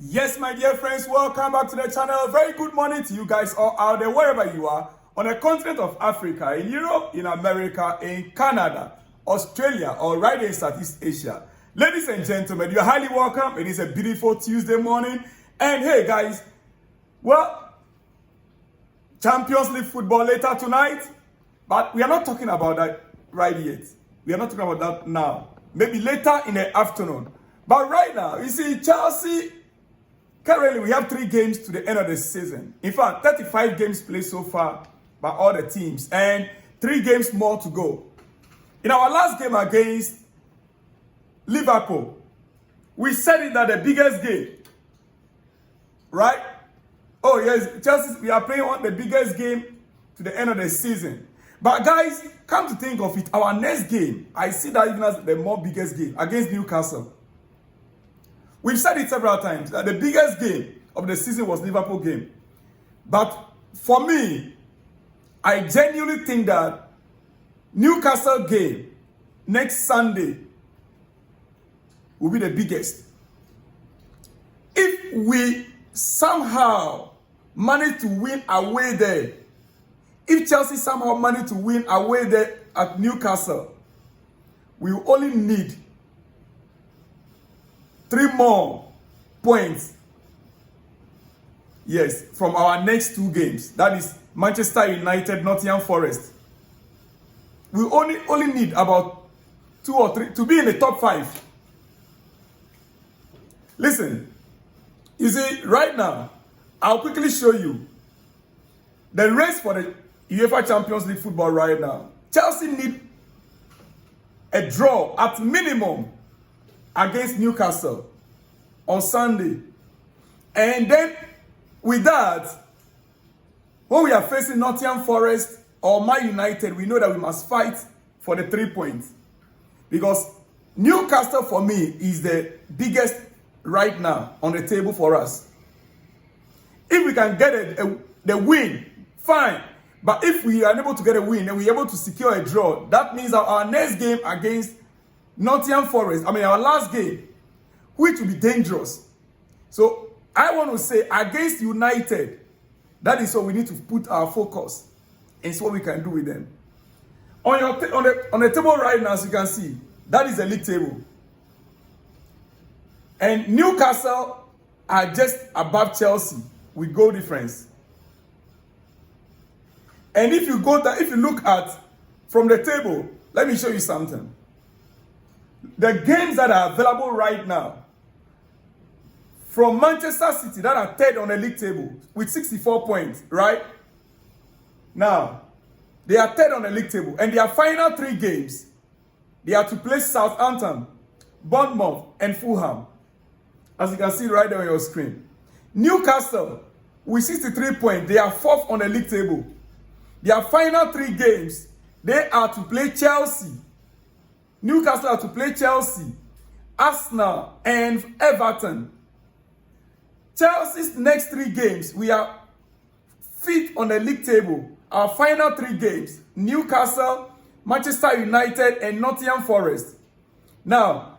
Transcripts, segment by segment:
Yes, my dear friends, welcome back to the channel. Very good morning to you guys all out there, wherever you are, on the continent of Africa, in Europe, in America, in Canada, Australia, or right in Southeast Asia. Ladies and gentlemen, you're highly welcome. It is a beautiful Tuesday morning. And hey, guys, well, Champions League football later tonight, but we are not talking about that right yet. We are not talking about that now. Maybe later in the afternoon. But right now, you see, Chelsea, currently we have 3 games to the end of the season. In fact, 35 games played so far by all the teams, and 3 games more to go. In our last game against Liverpool, we said it that the biggest game, right? Oh yes, Chelsea, we are playing on the biggest game to the end of the season. But guys, come to think of it, our next game, I see that even as the more biggest game against Newcastle. We've said it several times that the biggest game of the season was Liverpool game. But for me, I genuinely think that Newcastle game next Sunday will be the biggest. If we somehow manage to win away there, if Chelsea somehow manage to win away there at Newcastle, we will only need 3 more points. Yes, from our next 2 games. That is Manchester United, Nottingham Forest. We only need about 2 or 3 to be in the top 5. Listen, you see, right now, I'll quickly show you the race for the UEFA Champions League football right now. Chelsea need a draw at minimum against Newcastle on Sunday. And then with that, when we are facing Nottingham Forest or Man United, we know that we must fight for the 3 points. Because Newcastle, for me, is the biggest right now on the table for us. If we can get the win, fine. But if we are unable to get a win and we are able to secure a draw, that means that our next game against Nottingham Forest, our last game, which will be dangerous. So I want to say against United, that is what we need to put our focus and see what we can do with them. On the table right now, as you can see, that is the league table. And Newcastle are just above Chelsea with goal difference. And if you look at from the table, let me show you something. The games that are available right now from Manchester City that are third on the league table with 64 points, right? Now, they are third on the league table, and their final 3 games, they are to play Southampton, Bournemouth, and Fulham. As you can see right there on your screen. Newcastle, with 63 points, they are 4th on the league table. Their final 3 games, they are to play Chelsea. Newcastle are to play Chelsea, Arsenal, and Everton. Chelsea's next 3 games, we are 5th on the league table. Our final 3 games, Newcastle, Manchester United, and Nottingham Forest. Now,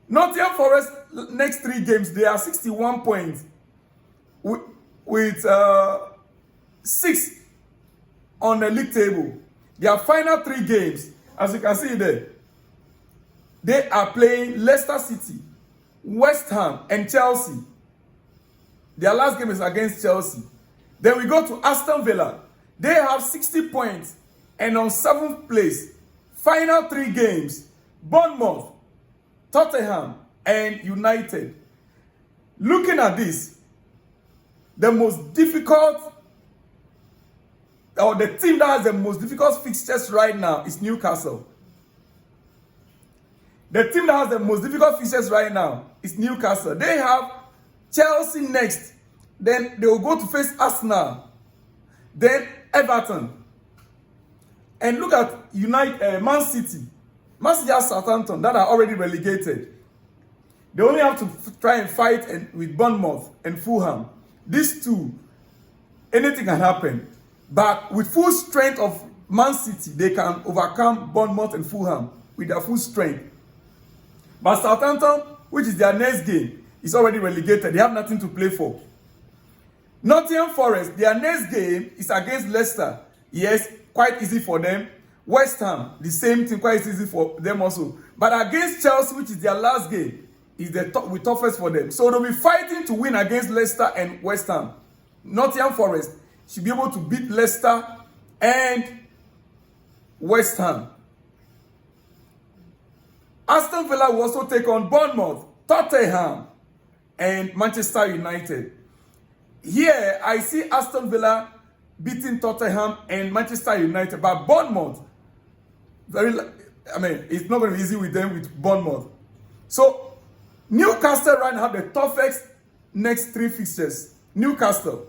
Nottingham Forest next 3 games, they are 61 points with 6th on the league table. Their final 3 games, as you can see there, they are playing Leicester City, West Ham, and Chelsea. Their last game is against Chelsea. Then we go to Aston Villa. They have 60 points and on 7th place. Final 3 games, Bournemouth, Tottenham, and United. Looking at this, the most difficult, or the team that has the most difficult fixtures right now is Newcastle. The team that has the most difficult fixtures right now is Newcastle. They have Chelsea next. Then they will go to face Arsenal. Then Everton. And look at Man City. Man City has Southampton that are already relegated. They only have to try and fight with Bournemouth and Fulham. These 2, anything can happen. But with full strength of Man City, they can overcome Bournemouth and Fulham with their full strength. But Southampton, which is their next game, is already relegated. They have nothing to play for. Nottingham Forest, their next game is against Leicester. Yes, quite easy for them. West Ham, the same thing, quite easy for them also. But against Chelsea, which is their last game, is the toughest for them. So they'll be fighting to win against Leicester and West Ham. Nottingham Forest should be able to beat Leicester and West Ham. Aston Villa will also take on Bournemouth, Tottenham, and Manchester United. Here, I see Aston Villa beating Tottenham and Manchester United, but Bournemouth, it's not going to be easy with them with Bournemouth. So, Newcastle right now have the toughest next 3 fixtures. Newcastle,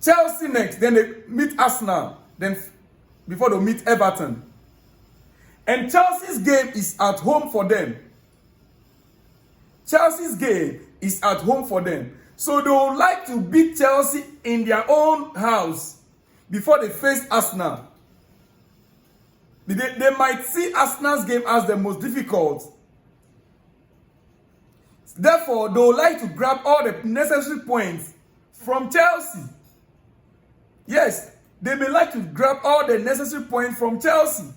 Chelsea next, then they meet Arsenal, then before they meet Everton. And Chelsea's game is at home for them. Chelsea's game is at home for them. So they would like to beat Chelsea in their own house before they face Arsenal. They might see Arsenal's game as the most difficult. Therefore, they would like to grab all the necessary points from Chelsea. Yes, they may like to grab all the necessary points from Chelsea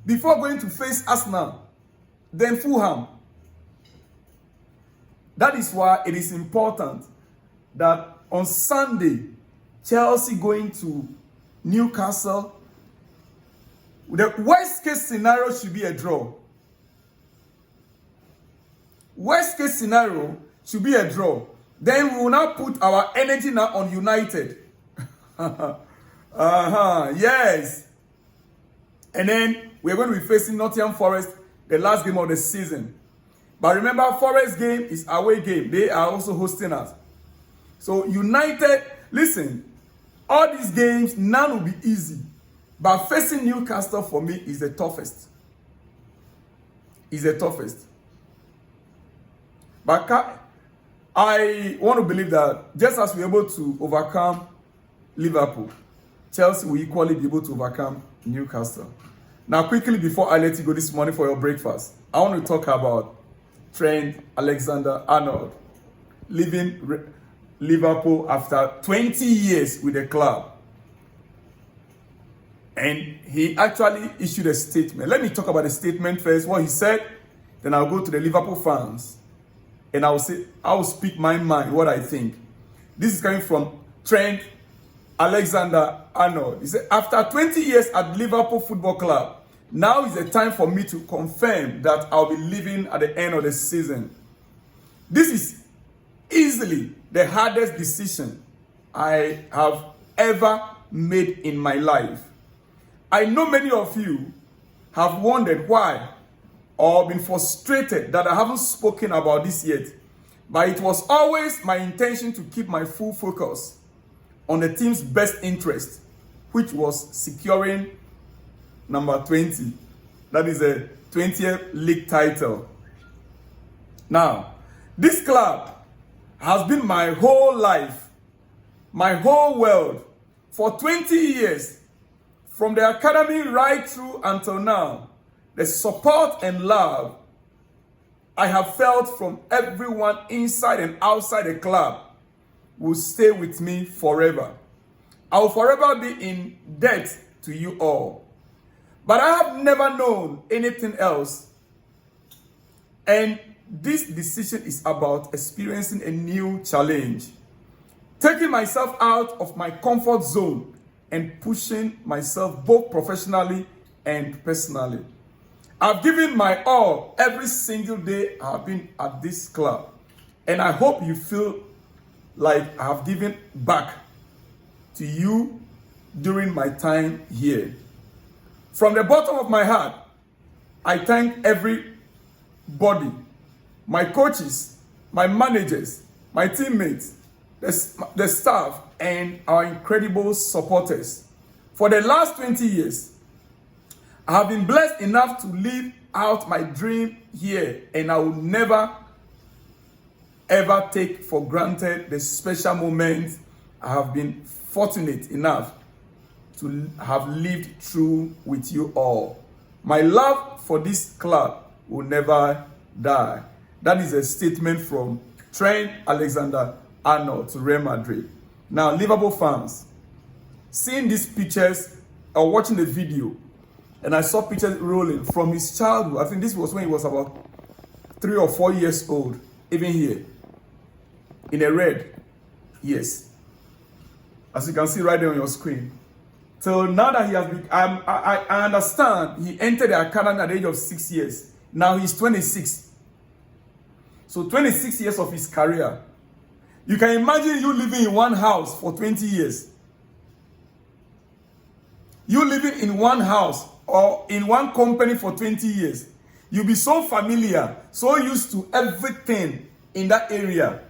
before going to face Arsenal, then Fulham. That is why it is important that on Sunday, Chelsea going to Newcastle, the worst case scenario should be a draw. Worst case scenario should be a draw. Then we will now put our energy now on United. Yes. And then we're going to be facing Nottingham Forest, the last game of the season. But remember, Forest game is away game. They are also hosting us. So United, listen, all these games, none will be easy. But facing Newcastle for me is the toughest. Is the toughest. But I want to believe that just as we're able to overcome Liverpool, Chelsea will equally be able to overcome Newcastle. Now, quickly before I let you go this morning for your breakfast, I want to talk about Trent Alexander-Arnold leaving Liverpool after 20 years with the club. And he actually issued a statement. Let me talk about the statement first, what he said. Then I'll go to the Liverpool fans. And I will speak my mind, what I think. This is coming from Trent Alexander-Arnold. He said, after 20 years at Liverpool Football Club, now is the time for me to confirm that I'll be leaving at the end of the season. This is easily the hardest decision I have ever made in my life. I know many of you have wondered why or been frustrated that I haven't spoken about this yet. But it was always my intention to keep my full focus on the team's best interest, which was securing number 20. That is a 20th league title. Now, this club has been my whole life, my whole world, for 20 years, from the academy right through until now. The support and love I have felt from everyone inside and outside the club will stay with me forever. I will forever be in debt to you all. But I have never known anything else. And this decision is about experiencing a new challenge, taking myself out of my comfort zone and pushing myself both professionally and personally. I've given my all every single day I've been at this club. And I hope you feel like I have given back to you during my time here. From the bottom of my heart, I thank everybody, my coaches, my managers, my teammates, the staff, and our incredible supporters. For the last 20 years, I have been blessed enough to live out my dream here, and I will never, ever take for granted the special moments I have been fortunate enough to have lived through with you all. My love for this club will never die. That is a statement from Trent Alexander-Arnold to Real Madrid. Now, Liverpool fans, seeing these pictures or watching the video, and I saw pictures rolling from his childhood. I think this was when he was about 3 or 4 years old, even here, in a red. Yes. As you can see right there on your screen. So now that he has been, I understand he entered the academy at the age of 6 years. Now he's 26. So 26 years of his career. You can imagine you living in one house for 20 years. You living in one house or in one company for 20 years. You'll be so familiar, so used to everything in that area.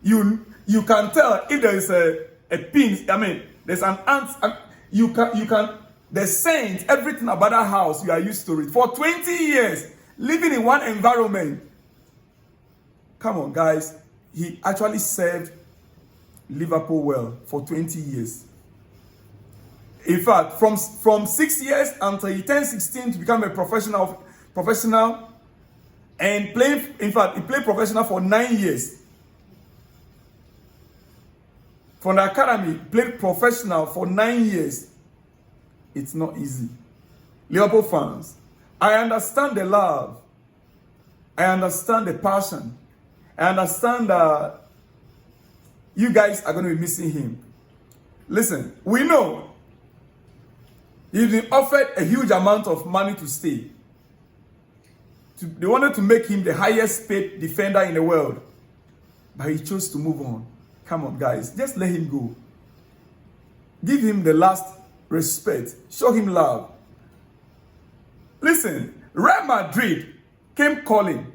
You can tell if there is a pin, I mean, there's an ant, you can, the scent, everything about that house, you are used to it. For 20 years, living in one environment. Come on, guys. He actually served Liverpool well for 20 years. In fact, from 6 years until he turned 16 to become a professional, and playing, in fact, he played professional for 9 years. From the academy, played professional for 9 years. It's not easy. Liverpool fans, I understand the love. I understand the passion. I understand that you guys are going to be missing him. Listen, we know he's been offered a huge amount of money to stay. They wanted to make him the highest paid defender in the world. But he chose to move on. Come on, guys. Just let him go. Give him the last respect. Show him love. Listen, Real Madrid came calling.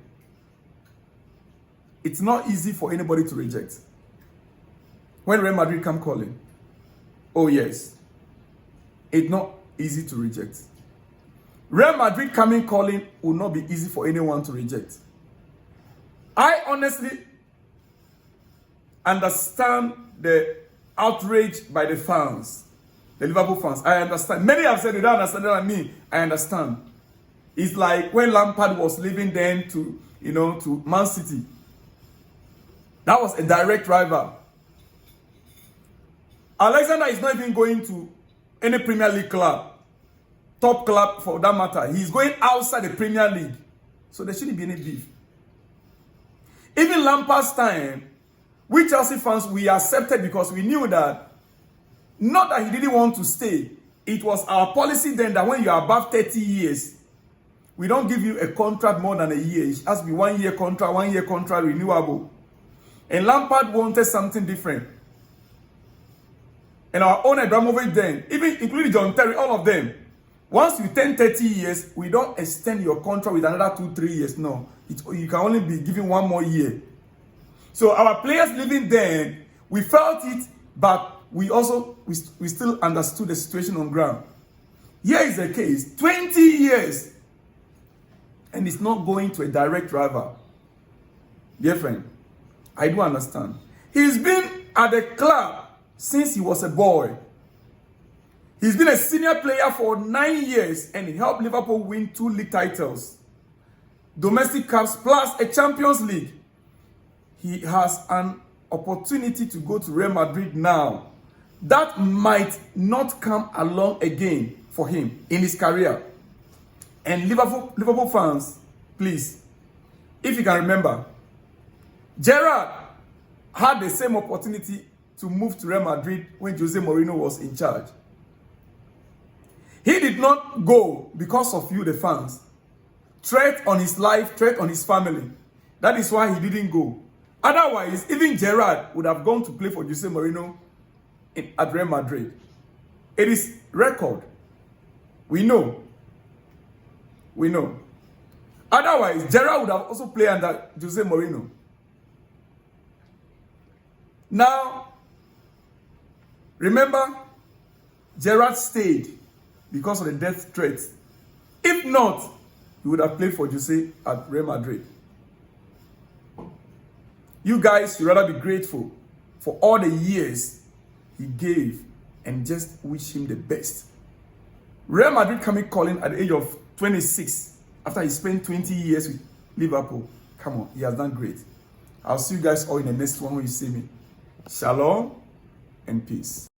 It's not easy for anybody to reject. When Real Madrid come calling, oh yes, it's not easy to reject. Real Madrid coming calling will not be easy for anyone to reject. I honestly understand the outrage by the fans, the Liverpool fans. I understand. Many have said they don't understand that. Me, I understand. It's like when Lampard was leaving then to, to Man City. That was a direct rival. Alexander is not even going to any Premier League club, top club for that matter. He's going outside the Premier League. So there shouldn't be any beef. Even Lampard's time, we Chelsea fans, we accepted because we knew that, not that he didn't want to stay. It was our policy then that when you are above 30 years, we don't give you a contract more than a year. It has to be 1 year contract, 1 year contract renewable. And Lampard wanted something different. And our own Abramovich then, even including John Terry, all of them, once you turn 30 years, we don't extend your contract with another 2-3 years. No, you can only be given 1 more year. So our players living then, we felt it, but we still understood the situation on ground. Here is the case, 20 years, and it's not going to a direct rival. Dear friend, I do understand. He's been at the club since he was a boy. He's been a senior player for 9 years and he helped Liverpool win 2 league titles, domestic cups plus a Champions League. He has an opportunity to go to Real Madrid now. That might not come along again for him in his career. And Liverpool fans, please, if you can remember, Gerrard had the same opportunity to move to Real Madrid when Jose Mourinho was in charge. He did not go because of you, the fans. Threat on his life, threat on his family. That is why he didn't go. Otherwise, even Gerrard would have gone to play for Jose Mourinho at Real Madrid. It is record. We know. We know. Otherwise, Gerrard would have also played under Jose Mourinho. Now, remember, Gerrard stayed because of the death threat. If not, he would have played for Jose at Real Madrid. You guys should rather be grateful for all the years he gave and just wish him the best. Real Madrid coming calling at the age of 26 after he spent 20 years with Liverpool. Come on, he has done great. I'll see you guys all in the next one when you see me. Shalom and peace.